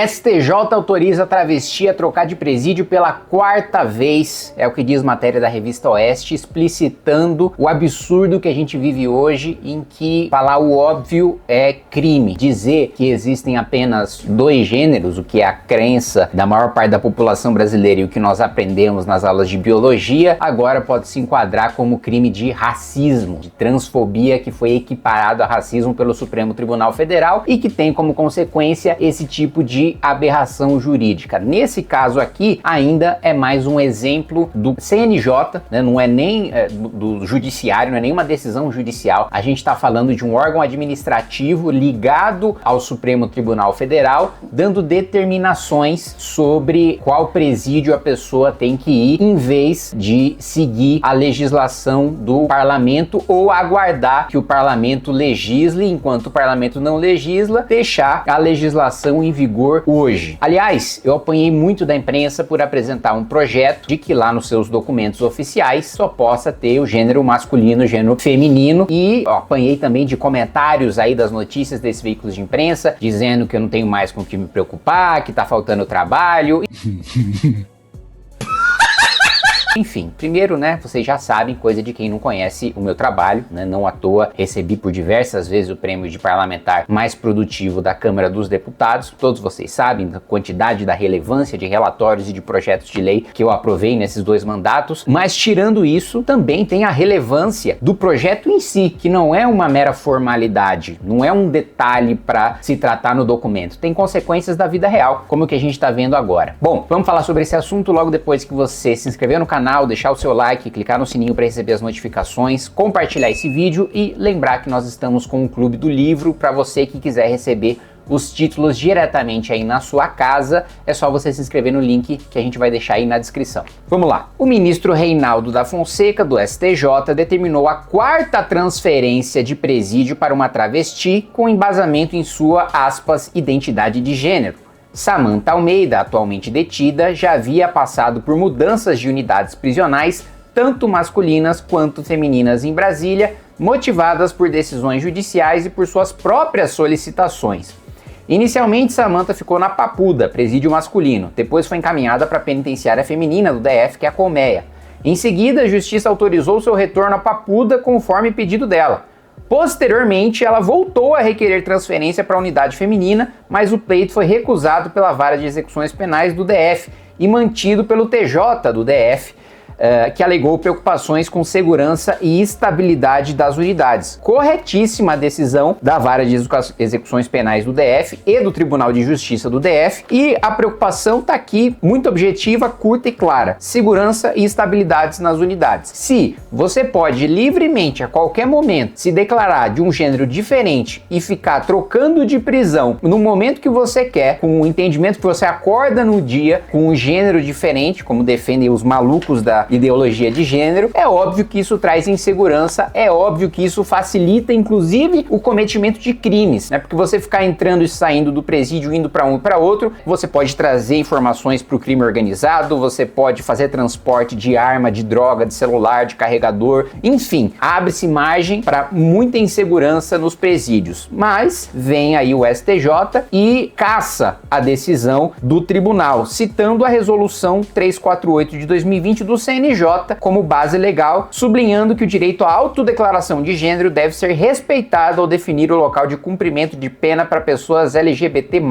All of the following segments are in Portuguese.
STJ autoriza travesti a trocar de presídio pela quarta vez, é o que diz matéria da revista Oeste, explicitando o absurdo que a gente vive hoje, em que falar o óbvio é crime. Dizer que existem apenas dois gêneros, o que é a crença da maior parte da população brasileira e o que nós aprendemos nas aulas de biologia, agora pode se enquadrar como crime de racismo, de transfobia, que foi equiparado a racismo pelo Supremo Tribunal Federal e que tem como consequência esse tipo de aberração jurídica. Nesse caso aqui, ainda é mais um exemplo do CNJ, né? Não é nem do judiciário, não é nenhuma decisão judicial. A gente está falando de um órgão administrativo ligado ao Supremo Tribunal Federal, dando determinações sobre qual presídio a pessoa tem que ir, em vez de seguir a legislação do parlamento ou aguardar que o parlamento legisle. Enquanto o parlamento não legisla, deixar a legislação em vigor hoje. Aliás, eu apanhei muito da imprensa por apresentar um projeto de que lá nos seus documentos oficiais só possa ter o gênero masculino, o gênero feminino, e apanhei também de comentários aí das notícias desses veículos de imprensa, dizendo que eu não tenho mais com o que me preocupar, que tá faltando trabalho. Enfim, primeiro, né, vocês já sabem, coisa de quem não conhece o meu trabalho, né, não à toa recebi por diversas vezes o prêmio de parlamentar mais produtivo da Câmara dos Deputados. Todos vocês sabem da quantidade, da relevância de relatórios e de projetos de lei que eu aprovei nesses 2 mandatos, mas tirando isso, também tem a relevância do projeto em si, que não é uma mera formalidade, não é um detalhe para se tratar no documento, tem consequências da vida real, como o que a gente está vendo agora. Bom, vamos falar sobre esse assunto logo depois que você se inscrever no canal, deixar o seu like, clicar no sininho para receber as notificações, compartilhar esse vídeo e lembrar que nós estamos com o Clube do Livro para você que quiser receber os títulos diretamente aí na sua casa. É só você se inscrever no link que a gente vai deixar aí na descrição. Vamos lá. O ministro Reinaldo da Fonseca, do STJ, determinou a 4ª transferência de presídio para uma travesti com embasamento em sua, aspas, identidade de gênero. Samantha Almeida, atualmente detida, já havia passado por mudanças de unidades prisionais, tanto masculinas quanto femininas em Brasília, motivadas por decisões judiciais e por suas próprias solicitações. Inicialmente, Samantha ficou na Papuda, presídio masculino, depois foi encaminhada para a penitenciária feminina do DF, que é a Colmeia. Em seguida, a justiça autorizou seu retorno à Papuda conforme pedido dela. Posteriormente, ela voltou a requerer transferência para a unidade feminina, mas o pleito foi recusado pela Vara de Execuções Penais do DF e mantido pelo TJ do DF, que alegou preocupações com segurança e estabilidade das unidades. Corretíssima a decisão da Vara de Execuções Penais do DF e do Tribunal de Justiça do DF, e a preocupação está aqui muito objetiva, curta e clara: segurança e estabilidade nas unidades. Se você pode livremente, a qualquer momento, se declarar de um gênero diferente e ficar trocando de prisão no momento que você quer, com o entendimento que você acorda no dia com um gênero diferente, como defendem os malucos da ideologia de gênero, é óbvio que isso traz insegurança, é óbvio que isso facilita inclusive o cometimento de crimes, né? Porque você ficar entrando e saindo do presídio, indo para um e para outro, você pode trazer informações para o crime organizado, você pode fazer transporte de arma, de droga, de celular, de carregador, enfim, abre-se margem para muita insegurança nos presídios. Mas vem aí o STJ e caça a decisão do tribunal, citando a resolução 348 de 2020 do CNJ como base legal, sublinhando que o direito à autodeclaração de gênero deve ser respeitado ao definir o local de cumprimento de pena para pessoas LGBT+.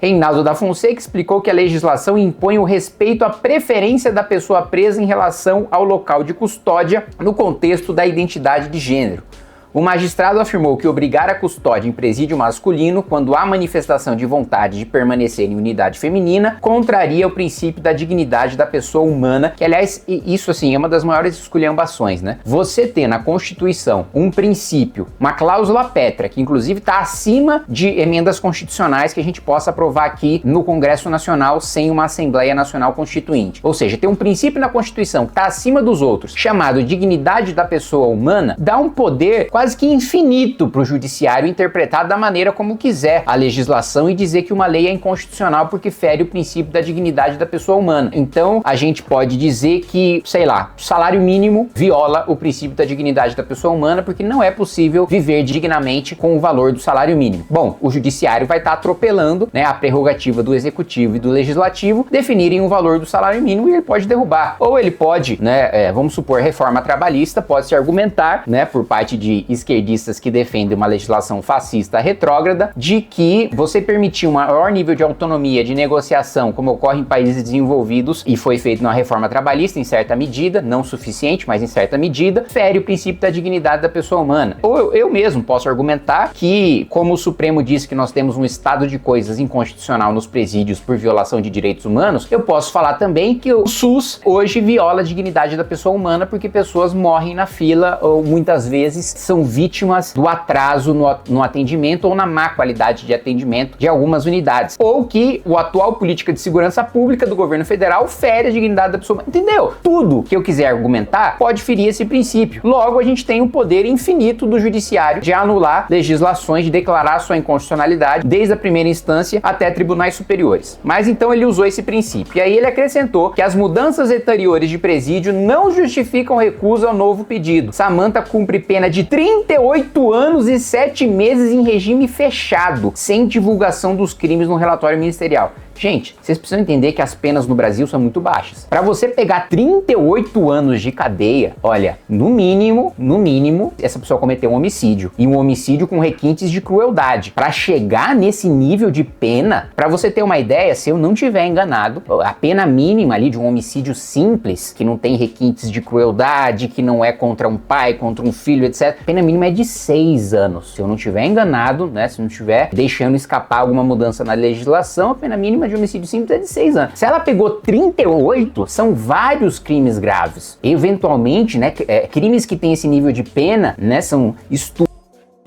Reinaldo da Fonseca explicou que a legislação impõe o respeito à preferência da pessoa presa em relação ao local de custódia no contexto da identidade de gênero. O magistrado afirmou que obrigar a custódia em presídio masculino, quando há manifestação de vontade de permanecer em unidade feminina, contraria o princípio da dignidade da pessoa humana, que, aliás, isso assim é uma das maiores esculhambações, né? Você ter na Constituição um princípio, uma cláusula pétrea, que inclusive está acima de emendas constitucionais que a gente possa aprovar aqui no Congresso Nacional sem uma Assembleia Nacional Constituinte. Ou seja, ter um princípio na Constituição que está acima dos outros, chamado dignidade da pessoa humana, dá um poder quase que infinito para o judiciário interpretar da maneira como quiser a legislação e dizer que uma lei é inconstitucional porque fere o princípio da dignidade da pessoa humana. Então, a gente pode dizer que, sei lá, o salário mínimo viola o princípio da dignidade da pessoa humana porque não é possível viver dignamente com o valor do salário mínimo. Bom, o judiciário vai estar atropelando, né, a prerrogativa do executivo e do legislativo definirem o valor do salário mínimo e ele pode derrubar. Ou ele pode, né, vamos supor, reforma trabalhista, pode se argumentar, né, por parte de esquerdistas que defendem uma legislação fascista retrógrada, de que você permitir um maior nível de autonomia de negociação, como ocorre em países desenvolvidos, e foi feito na reforma trabalhista em certa medida, não suficiente, mas em certa medida, fere o princípio da dignidade da pessoa humana. Ou eu mesmo posso argumentar que, como o Supremo disse que nós temos um estado de coisas inconstitucional nos presídios por violação de direitos humanos, eu posso falar também que o SUS hoje viola a dignidade da pessoa humana porque pessoas morrem na fila ou muitas vezes são vítimas do atraso no atendimento ou na má qualidade de atendimento de algumas unidades. Ou que a atual política de segurança pública do governo federal fere a dignidade da pessoa humana. Entendeu? Tudo que eu quiser argumentar pode ferir esse princípio. Logo, a gente tem um poder infinito do judiciário de anular legislações, de declarar sua inconstitucionalidade desde a primeira instância até tribunais superiores. Mas então ele usou esse princípio. E aí ele acrescentou que as mudanças anteriores de presídio não justificam recusa ao novo pedido. Samantha cumpre pena de 38 anos e 7 meses em regime fechado, sem divulgação dos crimes no relatório ministerial. Gente, vocês precisam entender que as penas no Brasil são muito baixas. Para você pegar 38 anos de cadeia, olha, no mínimo, essa pessoa cometeu um homicídio. E um homicídio com requintes de crueldade. Para chegar nesse nível de pena, para você ter uma ideia, se eu não tiver enganado, a pena mínima ali de um homicídio simples, que não tem requintes de crueldade, que não é contra um pai, contra um filho, etc. A pena mínima é de 6 anos. Se eu não tiver enganado, né, se não tiver deixando escapar alguma mudança na legislação, a pena mínima de homicídio simples é de 6 anos. Se ela pegou 38, são vários crimes graves. Eventualmente, né, crimes que têm esse nível de pena, né, são estupro,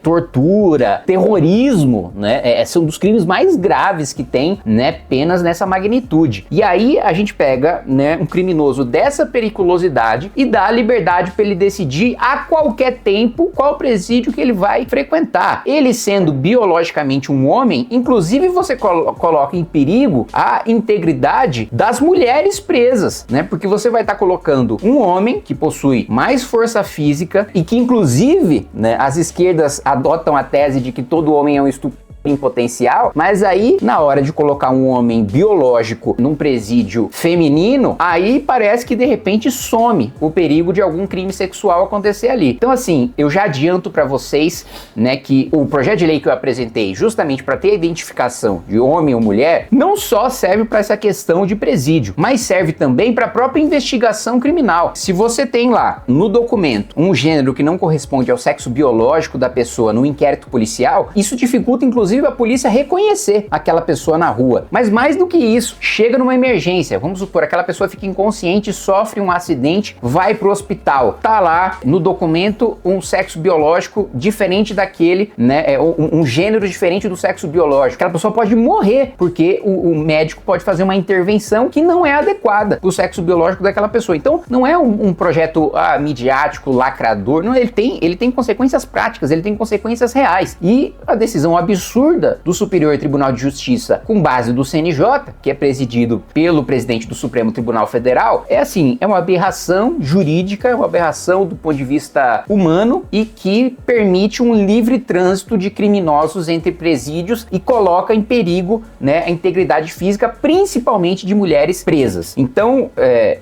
tortura, terrorismo, né? São dos crimes mais graves que tem, né? Penas nessa magnitude. E aí a gente pega, né, um criminoso dessa periculosidade e dá a liberdade para ele decidir a qualquer tempo qual presídio que ele vai frequentar. Ele sendo biologicamente um homem, inclusive você coloca em perigo a integridade das mulheres presas, né? Porque você vai estar colocando um homem que possui mais força física e que inclusive, né, as esquerdas adotam a tese de que todo homem é um estuprador em potencial, mas aí na hora de colocar um homem biológico num presídio feminino, aí parece que de repente some o perigo de algum crime sexual acontecer ali. Então assim, eu já adianto para vocês, né, que o projeto de lei que eu apresentei justamente para ter a identificação de homem ou mulher, não só serve para essa questão de presídio, mas serve também para a própria investigação criminal. Se você tem lá no documento um gênero que não corresponde ao sexo biológico da pessoa no inquérito policial, isso dificulta inclusive a polícia reconhecer aquela pessoa na rua. Mas mais do que isso, chega numa emergência, vamos supor, aquela pessoa fica inconsciente, sofre um acidente, vai pro hospital, tá lá no documento um sexo biológico diferente daquele, né, um gênero diferente do sexo biológico. Aquela pessoa pode morrer, porque o médico pode fazer uma intervenção que não é adequada pro sexo biológico daquela pessoa. Então, não é um projeto midiático, lacrador, não, ele tem consequências práticas, ele tem consequências reais. E a decisão absurda do Superior Tribunal de Justiça, com base do CNJ, que é presidido pelo presidente do Supremo Tribunal Federal, é uma aberração jurídica, é uma aberração do ponto de vista humano e que permite um livre trânsito de criminosos entre presídios e coloca em perigo, né, a integridade física, principalmente de mulheres presas. Então,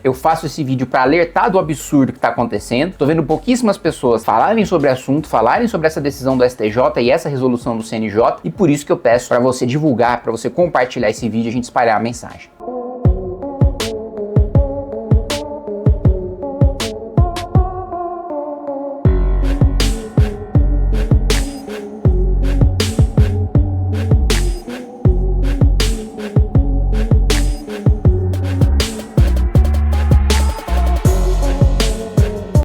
eu faço esse vídeo para alertar do absurdo que está acontecendo. Tô vendo pouquíssimas pessoas falarem sobre o assunto, falarem sobre essa decisão do STJ e essa resolução do CNJ, e por isso que eu peço para você divulgar, para você compartilhar esse vídeo e a gente espalhar a mensagem.